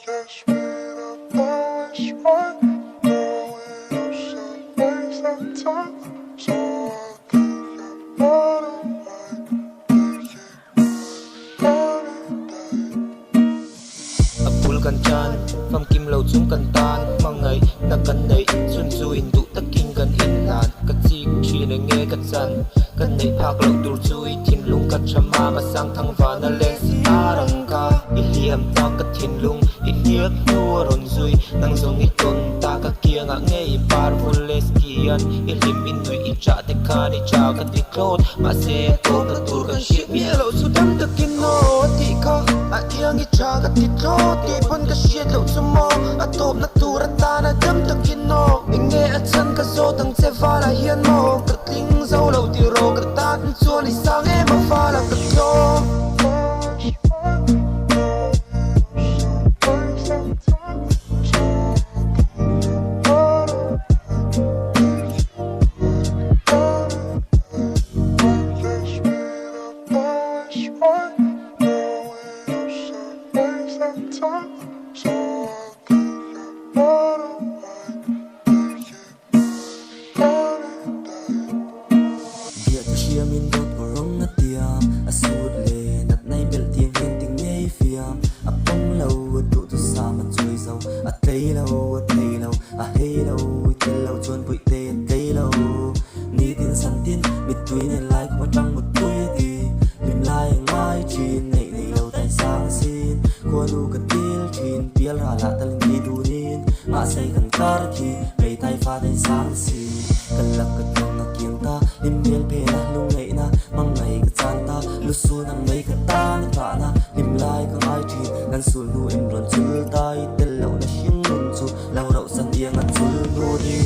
Just made up always right. Know we don't should waste that time. So I think I bottom right. Apul kan chan, fam kim lâu chung kan tan, mang ngày na kan nei, chun chu in du ta king kan in lan, ka chi chi ne nghe ka chan, kan nei phak lâu dur chui thin lung ka chama ma sang thang va na len si arang ka, I hiam ta ka thin lung, I hiak nu ron zui, nang zong I ton ta ka kia nga nghe I par vul les kian, I lim in nui I cha te ka ni cha ka ti klot, ma se to ka tur kan shit mi lâu su dam ta kin no ti ka, a iang I cha ka ti klot. Di pun ka shit lâu cho mo atop na tura ta na dam ta kino nghe a chan ka zo tang che va la hian mo ka ting zo lâu ti ro ka ta chuan I sang em ma va la ka yo Sul nu em ron chul tai tel lo na hing lun chu lau rau san yang an chul nu di